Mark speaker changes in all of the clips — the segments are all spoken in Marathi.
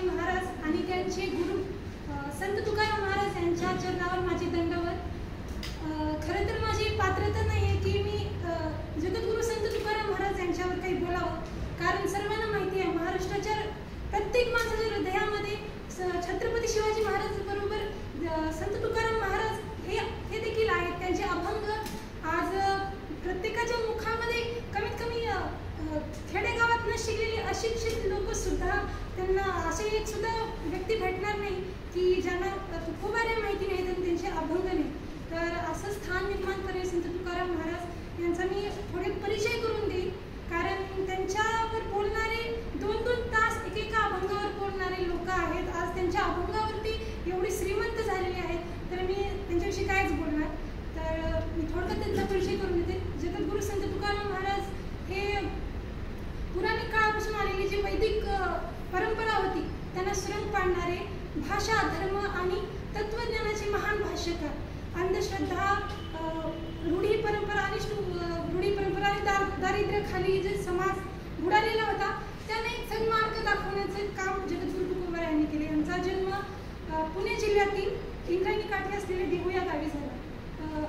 Speaker 1: शिवाजी महाराज आणि त्यांचे गुरु संत तुकाराम महाराज यांच्या चरणावर माझे दंडवत. खरं तर माझी पात्रता नाही आहे की मी जगद्गुरु संत तुकाराम महाराज यांच्यावर काही बोलावं, कारण सर्वांना माहिती आहे महाराष्ट्राच्या प्रत्येक माणसाच्या हृदयामध्ये छत्रपती शिवाजी महाराज बरोबर संत तुकाराम महाराज हे देखील आहेत. त्यांचे अभंग आज प्रत्येकाच्या मुखामध्ये कमीत कमी खेडेगावात न शिकलेले अशिक्षित लोक सुद्धा त्यांना असे एक सुद्धा व्यक्ती भेटणार नाही की ज्यांना तुकोबारे माहिती नाही आणि त्यांचे अभंग नाही. तर असं स्थान निर्माण करेल संत तुकाराम महाराज यांचा मी थोडे परिचय करून देईल, कारण त्यांच्यावर बोलणारे 2-2 तास एकेका अभंगावर बोलणारे लोक आहेत. आज त्यांच्या अभंगावरती एवढी श्रीमंत झालेली आहेत, तर मी त्यांच्याविषयी कायच बोलणार. तर मी थोडक्यात त्यांचा परिचय करून देते. जगद्गुरु संत तुकाराम महाराज हे पुराणिक काळापासून आलेली जी वैदिक परंपरा होती त्यांना सुरंग पाडणारे, भाषा, धर्म आणि तत्वज्ञानाचे महान भाष्यकार. अंधश्रद्धा, रूढी परंपरा आणि दारिद्र्याखाली जे समाज बुडालेला होता त्याने एक सन्मार्ग दाखवण्याचे काम जगद्गुरु तुकोबार यांनी केले. यांचा जन्म पुणे जिल्ह्यातील इंद्रायणी काठी असलेल्या देहू या गावी झाला.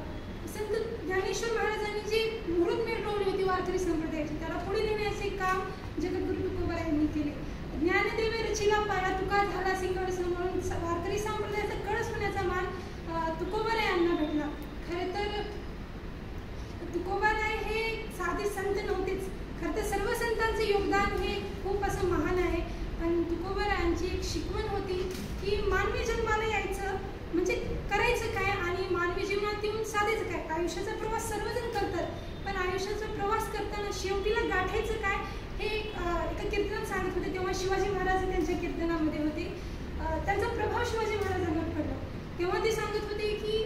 Speaker 1: संत ज्ञानेश्वर महाराजांनी जी मुहूर्त मिळवली होती वारकरी संप्रदायाची, त्याला पुढे नेण्याचे काम जगद्गुरु तुकोबार यांनी केले. ज्ञानदेवे रचिला पाया, तुका झाला सिंगड म्हणून वारकरी संप्रदायाचा कळस होण्याचा मान तुकोबाराय यांना भेटला. खरे तर तुकोबाराय हे साधे संत नव्हतेच. खरं तर सर्व संतांचे योगदान हे खूप असं महान आहे, पण तुकोबारायांची एक शिकवण होती की मानवी जन्माला यायचं म्हणजे करायचं काय आणि मानवी जीवनात येऊन साधायचं काय. आयुष्याचा प्रवास सर्वजण करतात, पण आयुष्याचा प्रवास करताना शेवटीला गाठायचं काय हे एका कीर्तनात सांगत होते. तेव्हा शिवाजी महाराज त्यांच्या कीर्तनामध्ये होते. त्यांचा प्रभाव शिवाजी महाराजांवर पडला. तेव्हा ते सांगत होते की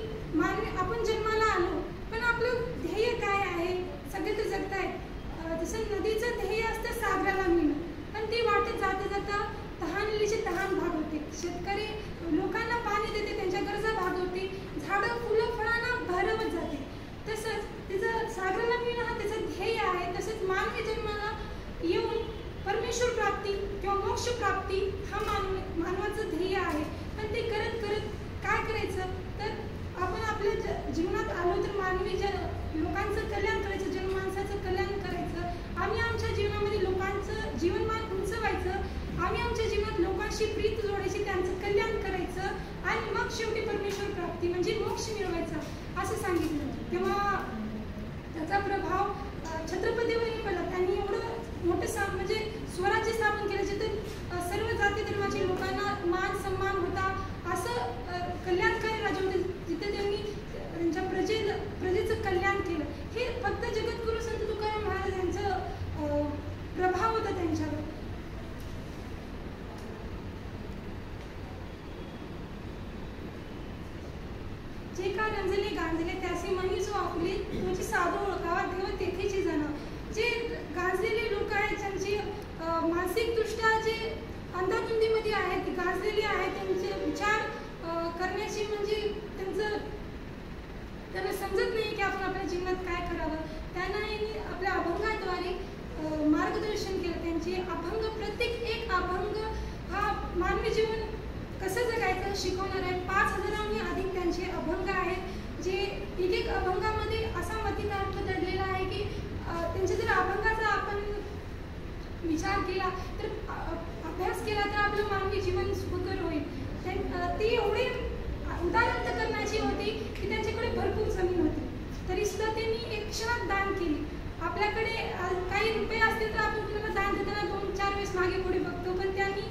Speaker 1: आपण जन्माला आलो, पण आपलं ध्येय काय आहे. सगळे तर जगतायत. जसं नदीचं ध्येय असतं सागराला मिळणं, पण ती वाटत जाता जाता तहानलीचे तहान भागवते. शेतकरी लोकांना पाणी देते, त्यांच्या गरजा भागवते. झाडं फुलं फळांना भरवत जाते. तसंच तिचं सागराला मिळणं हा त्याचं ध्येय आहे. तसंच मानवी जन्माला येऊन परमेश्वर प्राप्ती किंवा मोक्ष प्राप्ती हा मानवाचं ध्येय आहे. पण ते करत करत काय करायचं, तर आपण आपल्या जीवनात आलो तर मानवी लोकांचं कल्याण करायचं, जनमानसाचं कल्याण करायचं. आम्ही आमच्या जीवनामध्ये लोकांचं जीवनमान उंचवायचं. आम्ही आमच्या जीवनात लोकांशी प्रीत जोडायची, त्यांचं कल्याण करायचं आणि मग शेवटी परमेश्वर प्राप्ती म्हणजे मोक्ष मिळवायचा असं सांगितलं. तेव्हा त्याचा प्रभाव छत्रपतीवरही पडला. त्यांनी एवढं मोठं म्हणजे स्वराज्य स्थापन केलं जिथे सर्व जाती धर्माच्या लोकांना मान सन्मान होता. असं कल्याणकारी राज्य होते जिथे त्यांनी त्यांच्या प्रजेचं कल्याण केलं. हे फक्त जगद्गुरु संत तुकाराम महाराज यांचं प्रभाव होता त्यांच्यावर. जे का रंजले गांजले त्याचे मनी जो आपले तुझी साधू ओळखावा देव तेथेची जण. जे गांजलेले लोक आहेत, ज्यांची मानसिकदृष्ट्या जे अंधाधुंदीमध्ये आहेत, गांजलेले आहेत, त्यांचे विचार करण्याची म्हणजे त्यांना समजत नाही की आपण आपल्या जीवनात काय करावं. त्यांना आपल्या अभंगाद्वारे मार्गदर्शन केलं. त्यांचे अभंग, प्रत्येक एक अभंग हा मानवी जीवन कसं जगायचं शिकवणार आहे. 5000हून अधिक त्यांचे अभंग आहेत, जे एक अभंगामध्ये असा मतितार्थ दडलेला आहे की त्यांच्या जर अभंगाचा आपण विचार केला तर अभ्यास केला तर आपलं मानवी जीवन सुखकर होईल. ती एवढी उदारंत करण्याची होती की त्यांच्याकडे भरपूर जमीन होती, तरी सुद्धा त्यांनी एक क्षणात दान केली. आपल्याकडे काही रुपये असतील तर आपण कुणाला दान देताना 2-4 वेळेस मागे पुढे बघतो, पण त्यांनी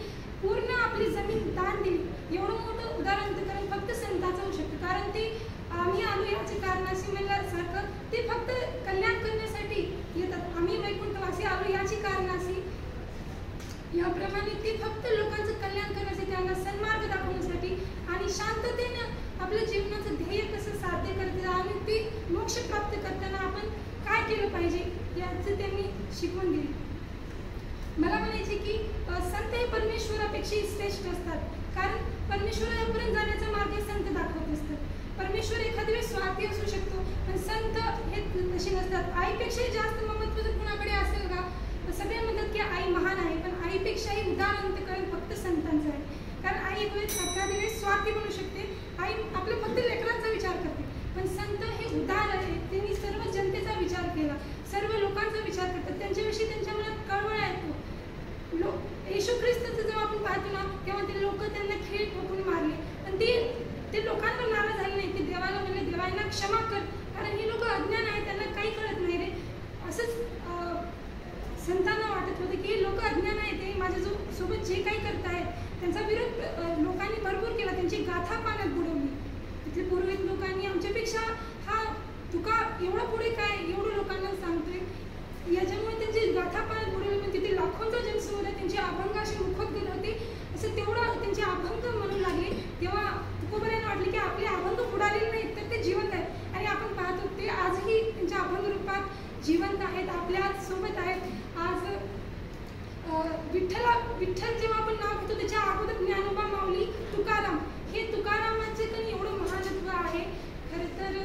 Speaker 1: पूर्ण आपली जमीन दान दिली. एवढं मोठं उदाहरण फक्त संतांचं होऊ शकतं, कारण ते आम्ही आलो याचे कारणाशी म्हणल्यासारखं ते फक्त कल्याण करण्यासाठी येतात. आम्ही वैकुंठवासी आलो याची कारणाशी, याप्रमाणे ते फक्त लोकांचं कल्याण करण्यासाठी, त्यांना सन्मार्ग दाखवण्यासाठी आणि शांततेनं आपल्या जीवनाचं ध्येय कसं साध्य करता आणि ते मोक्ष प्राप्त करताना आपण काय केलं पाहिजे याचं त्यांनी शिकवण दिली. मला म्हणायचे की संत हे परमेश्वरापेक्षा श्रेष्ठ असतात, कारण परमेश्वरापर्यंत जाण्याचा मार्ग संत दाखवत असतात. परमेश्वर एखाद्या वेळेस स्वार्थी असू शकतो, पण संत हे तसे नसतात. आईपेक्षाही जास्त ममत्व जर कुणाकडे असेल का, सगळे म्हणतात की आई महान आहे, पण आईपेक्षाही उदार अंतकरण फक्त संतांचं आहे. आई आपल्या फक्त लेकरांचा विचार करते, पण संत हे उदार आहे. त्यांनी सर्व जनतेचा विचार केला, सर्व लोकांचा विचार करतात, त्यांच्याविषयी त्यांच्या मनात कळवळा येतो. येशू ख्रिस्ताचं जेव्हा आपण पाहतो ना, तेव्हा ते लोक त्यांना खीळ ठोकून मारले, पण ते लोकांवर नाराज झाले नाही. ते देवाला म्हणले, देवांना क्षमा कर, कारण ही लोक अज्ञान आहे, त्यांना काही कळत नाही रे. असंच संतांना वाटत होतं की लोक अज्ञान आहेत, ते माझ्या सोबत जे काही करतायत त्यांचा विरोध लोकांनी भरपूर केला, त्यांची गाथा पाण्यात बुडवली. तिथले पूर्वज लोकांनी आमच्यापेक्षा हा तुका एवढं पुढे काय, एवढं लोकांना सांगतोय, याच्यामुळे त्यांची गाथा पाण्यात बुडवली. पण तिथे लाखोंचा जनसमुदाय त्यांचे अभंग असे मुखोद्गत होते, असं तेवढं त्यांचे अभंग म्हणू लागले. तेव्हा तुकोबारायांना वाटले की आपले अभंग बुडालेले नाहीत, तर ते जिवंत आहेत. आणि आपण पाहतो ते आजही त्यांच्या अभंग रूपात जिवंत आहेत, आपल्या सोबत आहेत. आज विठ्ठल जेव्हा आपण नाव घेतो त्याच्या अगोदर ज्ञानोबा, माऊली, तुकाराम, हे तुकारामाचे पण एवढं महानत्व आहे. खरं तर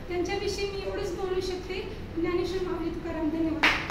Speaker 1: त्यांच्याविषयी मी एवढंच बोलू शकते. ज्ञानेश्वर, माऊली, तुकाराम. धन्यवाद.